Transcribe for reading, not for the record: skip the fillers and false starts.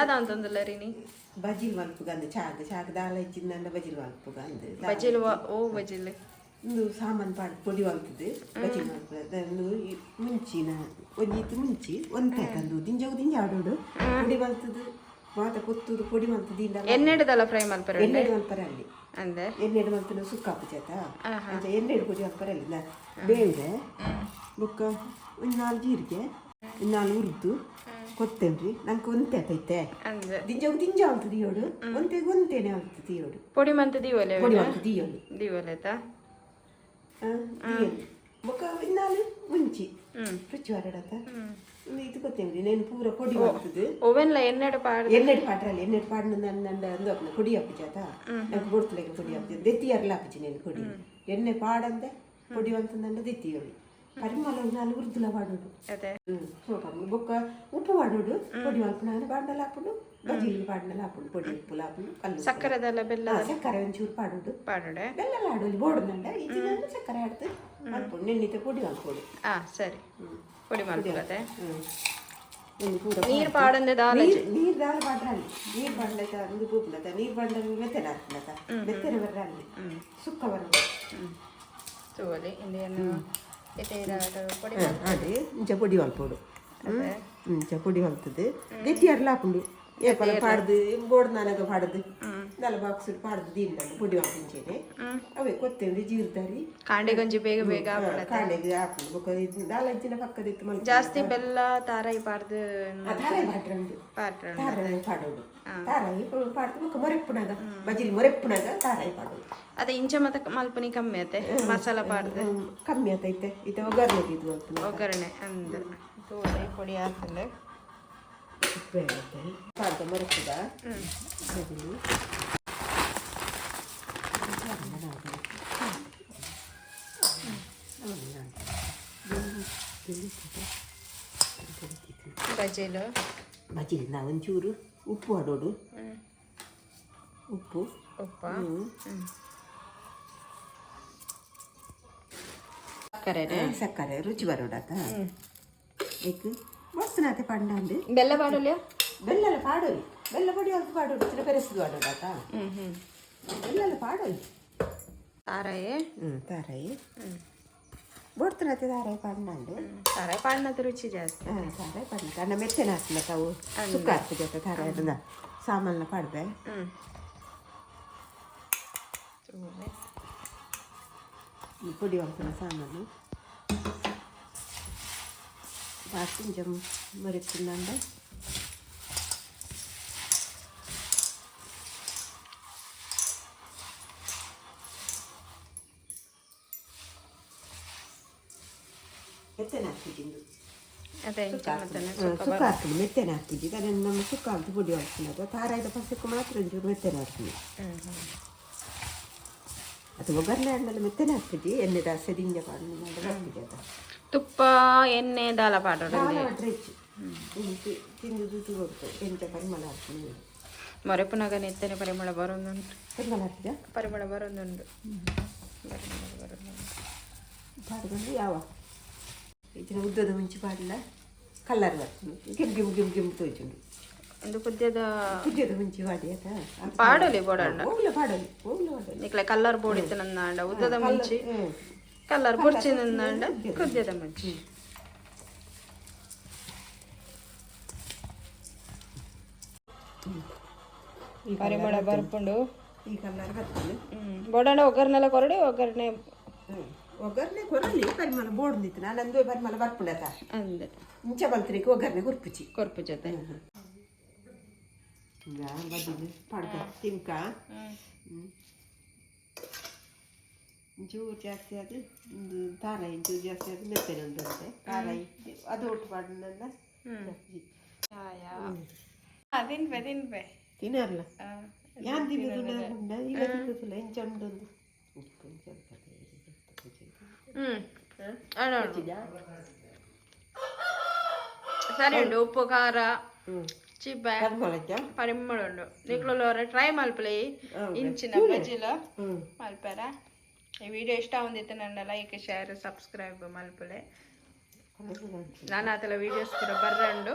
ಅದಂತಂದಲ್ಲ ರೀ ನೀ ಬಜಿಲ್ ಮಲ್ಪುಗಂದು ಚಾಕ ದಾಲ ಇಚ್ಚಿಂದ ಬಜಿಲ್ ಮಲ್ಪುಗಂದು ಬಜಿಲ್ ಓ ಬಜಿಲ್ ಒಂದು ಸಾಮಾನು ಪಾಡು ಪೊಡಿ ಮಲ್ತದ್ದು ಬಜಿಲ್ ಮಲ್ಪುಗಂದು ಮುಂಚಿನ ಒಂದಿತ್ತು ಮುಂಚಿ ಒಂದು ಪ್ಯಾಕಂದು ದಿಂಜ ಆಡೋಡು ಪೊಡಿ ಮಲ್ತದ್ದು ಮಾತ ಕೊತ್ತುದು ಪೊಡಿ ಮಲ್ತದ್ದು ಇಲ್ಲ ಎಣ್ಣೆಡದಲ್ಲ ಫ್ರೈ ಮಲ್ಪರ ಎಣ್ಣೆಡು ಮಲ್ಪರ ಅಲ್ಲಿ ಅಂದೆ ಎಣ್ಣೆಡು ಮಲ್ಪನ ಸುಕ್ಕಾಪು ಚೇತ ಅಂಚ ಎಣ್ಣೆಡು ಪೊಡಿ ಮಲ್ಪರ ಅಲ್ಲಿ ಬೇಳೆ ಬೊಕ್ಕ ಒಂದು 4 ಜೀರಿಗೆ 4 ಉರ್ದು ಕೊತ್ತಂಬ್ರಿ ನಂಗೆ ಒಂತೆ ಆತೈತೆ ದಿಂಜ ಅಂತ ದಿಯೋಡು ಒಂತೆನೆ ಅಂತ ದಿಯೋಡು ಪೊಡಿ ಮಂತ ದಿವಲೆ ಪೊಡಿ ಅಂತ ದಿಯೋಡು ದಿವಲೆತಾ ಬೊಕ್ಕ 4 ಮುಂಚಿ ರುಚಿ ಹೊರಡತ್ತ ಇದು ಕೊತ್ತಂಬ್ರಿ నేను ಪೂರ ಪೊಡಿ ಮಾಡ್ತದೆ ಓವೆನ್ಲ ಎಣ್ಣೆಡು ಪಾಡ್ರಲ್ಲಿ ಎಣ್ಣೆಡು ಪಾಡ್ನ ನಂದು ಪೊಡಿ ಹಾಕಿ ಜಾತ ನಂಗೆ ಕೊಡ್ತಲೆಗೆ ಪೊಡಿ ಹಾಕ್ತಿದ್ದೆ ದೆತ್ತಿಯರ್ಲ ಹಾಕಿ నేను ಪೊಡಿ ಎಣ್ಣೆ ಪಾಡಂದೆ ಪೊಡಿ ಅಂತಂದಂಡ ದೆತ್ತಿಯೋಳಿ ಪರಿಮಳ 4 ಉರ್ದುಲ ಪಾಡೋಡು ಸೋಪು ಬೊಕ್ಕ ಉಪ್ಪು ಪಾಡೋಡು ಪೊಡಿ ಮಲ್ಪನ ಬಾಂಡಲ ಹಾಕೊಂಡು ಬಜಿಲಿಗೆ ಬಾಂಡಲ ಹಾಕೊಂಡು ಪೊಡಿ ಉಪ್ಪು ಹಾಕೊಂಡು ಕಲ್ಲು ಸಕ್ಕರೆದಲ್ಲ ಬೆಲ್ಲ ಸಕ್ಕರೆ ಒಂಚೂರು ಪಾಡೋಡು ಬೆಲ್ಲ ಆಡೋದು ಬೋರ್ಡ್ನಂಡ ಇದನ್ನ ಸಕ್ಕರೆ ಆಡ್ತು ಮಲ್ಪೊಂಡು ನೆನ್ನಿತೆ ಪೊಡಿ ಮಲ್ಪೊಡು ಸರಿ ಪೊಡಿ ಮಲ್ಪುಗತೆ ನೀರು ಪಾಡಂದೆ ನೀರು ದಾಲ ಪಾಡ್ರಲ್ಲಿ ನೀರು ಬಂಡ್ಲೈತ ಒಂದು ಕೂಪ್ಲತ ನೀರು ಬಂಡ ಮೆತ್ತನ ಹಾಕ್ಲತ ಮೆತ್ತನ ಬರ್ರಲ್ಲಿ ಸುಕ್ಕ ಬರೋದು ತೋಲಿ ಇಂದೇನು ಅದೇ ಇಂಚ ಪೊಡಿ ಮಲ್ಪೋಡು ಇಂಚ ಪೊಡಿ ಮಲ್ತದ್ದು ದೆತ್ತಿಯರ್ಲ ಹಾಕೊಂಡು ಏಪಲ ಪಾಡ್ದು ಬೋರ್ಡ್ ನನಗೆ ಪಾಡ್ದು 4 ಬಾಕ್ಸ್ ಪಾಡ್ದು ದೀನ್ದಂಡು ಪೊಡಿ ಹಾಕಿಂಚೇನೆ ಅವೇ ಕೊತ್ತಂಬರಿ ಜೀರ್ದಾರಿ ಕಾಂಡೆಗೊಂಜಿ ಬೇಗ ಕಾಂಡೆಗೆ ಹಾಕೊಂಡು ಬೊಕ್ಕ ಇದು ದಾಲಜ್ಜಿನ ಪಕ್ಕದಿತ್ತು ಮಲ್ಪು ಜಾಸ್ತಿ ಬೆಲ್ಲ ತಾರಾಯಿ ಪಾಡ್ದು ತಾರಾಯಿ ಪಾಡೋಡು ತಾರಾಯಿ ಪಾಡ್ದು ಬೊಕ್ಕ ಮೊರೆಪ್ಪುನಾಗ ಬಜಿಲಿ ಮೊರೆಪ್ಪುನಾಗ ತಾರಾಯಿ ಪಾಡೋದು ಅದೇ ಇಂಚ ಮತ್ತೆ ಮಲ್ಪನಿ ಕಮ್ಮಿ ಆತೆ ಮಸಾಲ ಪಾಡ್ದು ಕಮ್ಮಿ ಆತೈತೆ ಇದು ಒಗ್ಗರಣೆ ಇದು ಒಗ್ಗರಣೆ ಅಂದ ತೋಳಿ ಪೊಡಿ ಹಾಕಲೆ ಪಾಡ್ದು ಮೊರೆಪ್ಪುದ ಬಜಿಲಿ ಬಜಿಲ್ ನಾವು ಒಂಚೂರು ಉಪ್ಪು ಆಡೋಡು ಉಪ್ಪು ಸಕ್ಕರೆ ರುಚಿ ಬರೋಡಾತ ಏಕು ಮಸ್ತನಾತೆ ಪಂಡಂಡು ಬೆಲ್ಲ ಪಾಡೋಲ್ಲ ಬೆಲ್ಲ ಪಾಡೋಲಿ ಬೆಲ್ಲ ಪೊಡಿ ಹಾಕಿ ಪಾಡೋಡು ಚಿನ್ನ ಪೆರೆಸ್ದು ಪಾಡೋಡಾತ ಬೆಲ್ಲ ಪಾಡೋಲಿ ತಾರಾಯಿ ತಾರಾಯಿ ಬೋಡ್ತನತ್ತೆ ತಾರಾಯಿ ಪಂಡಂಡು ತಾರಾಯಿ ಪಾಡ್ನದ ರುಚಿ ಜಾಸ್ತಿ ತಾರಾಯಿ ಪಂಡ ಕಣ್ಣ ಮೆತ್ತನೆ ಹಾಕ್ಲ ತಾವು ಸುಕ್ಕ ಹಾಕ್ತಿದ್ದೆ ತಾರಾಯಿ ಸಾಮಾನ ಪಾಡ್ದೆ ಪೊಡಿ ಹಾಕ್ತಿನ ಸಾಮಾನು ಹಾಕಿ కొంచెం మరిచిందండి ಮೆತ್ತನೆ ಹಾಕ್ತಿದ್ದು ಅದೇ ಸುಕ್ಕ ಹಾಕ್ತೀನಿ ಮೆತ್ತನೆ ಹಾಕ್ತಿದ್ದಿ ಅದನ್ನು ನಮ್ಮ ಸುಕ್ಕ ಹಾಕಿ ಪುಡಿ ಹಾಕ್ತೀನಿ ತಾರಾಯ್ದ ಪಸಕ್ಕೆ ಮಾತ್ರ ಒಂಚೂರು ಮೆತ್ತನೆ ಹಾಕ್ತೀನಿ ಅದು ಒಗ್ಗರಣೆ ಆದ್ಮೇಲೆ ಮೆತ್ತನೆ ಹಾಕ್ತಿದ್ದಿ ಎಣ್ಣೆ ಜಾಸ್ತಿ ದಿಂಜ ಪಾಡು ಹಾಕ್ತಿದ್ದೆ ಅದು ತುಪ್ಪ ಎಣ್ಣೆ ದಾಲ ಪಾಡೋದು ತಿಂದು ಜುಟ್ಟು ಕೊಡ್ತೇವೆ ಎಂಚ ಪರಿಮಳ ಹಾಕ್ತೀನಿ ಮೊರೆಪ್ಪನಾಗ ನೆತ್ತನೆ ಪರಿಮಳ ಬರೋದುಂಟು ಪರಿಮಳ ಹಾಕ್ತಿದ್ಯಾ ಪರಿಮಳ ಬರೋದುಂಟು ಪಾಡ್ಕೊಂಡು ಯಾವ ಇದನ್ನ ಉದ್ದದ ಮುಂಚೆ ಪಾಡಲ್ಲ ಕಲ್ಲರ್ ಬರ್ತೀನಿ ಗಿಮ್ ತೋಯ್ಚುಂಡು ಒಂದು ಕುದ್ಯದ ಮುಂಚೆ ಪಾಡಿ ಆಯ್ತಾ ಪಾಡಲಿ ಬೋಡಣ್ಣ ಪಾಡಲಿ ನಿಕ್ಲೆ ಕಲ್ಲರ್ ಬೋಡಿತ್ತು ನನ್ನ ಉದ್ದದ ಮುಂಚೆ ಕಲ್ಲರ್ ಬುರ್ಚಿ ನನ್ನ ಕುದ್ಯದ ಮುಂಚೆ ಪರಿಮಳ ಬರ್ಕೊಂಡು ಈ ಕಲ್ಲರ್ ಬರ್ತೀನಿ ಬೋಡಣ್ಣ ಒಗ್ಗರಣೆಲ್ಲ ಕೊರಡಿ ಒಗ್ಗರಣೆ ಕೊರಲಿ ಪರಿಮಳ ಬೋಡ್ದಿತ್ತು ನಾನಂದು ಪರಿಮಳ ಬರ್ಪುಡತ ಅಂದೆ ಮುಂಚೆ ಬಲ್ತ್ರಿಕೆ ಒಗ್ಗರಣೆ ಕೊರ್ಪು ಜೊತೆ ಬದಿಲು ಪಡ್ಕ ತಿನ್ಕ ಚೂರು ಜಾಸ್ತಿ ಅದು ಒಂದು ತಾರಾಯಿ ಚೂರು ಜಾಸ್ತಿ ಅದು ಮೆತ್ತನೆ ಉಂಟಂತೆ ತಾರಾಯಿ ಅದು ಒಟ್ಟು ಪಾಡಿನಲ್ಲ ತಿನ್ನಲ್ಲ ಯಾರು ತಿನ್ನೋದಿಲ್ಲ ಈಗ ತಿನ್ನೋದಿಲ್ಲ ಇಂಚ ಉಂಟೊಂದು ಉಪ್ಪು ಸರಿ ಉಂಟು ಉಪ್ಪು ಖಾರ ಚಿಬ್ಬ ಪರಿಮಳ ಉಂಟು ನಿಕ್ಲೋರ ಟ್ರೈ ಮಲ್ಪಲೆ ಇಂಚಿನ ಬಜ್ಜಿಲ ಮಲ್ಪರ ಈ ವಿಡಿಯೋ ಇಷ್ಟ ಒಂದಿತ್ತು ನನ್ನ ಲೈಕ್ ಶೇರ್ ಸಬ್ಸ್ಕ್ರೈಬ್ ಮಲ್ಪಲೆ ನಾನು ಆತಲ ವಿಡಿಯೋಸ್ ಕೂಡ ಬರ್ರಂಡು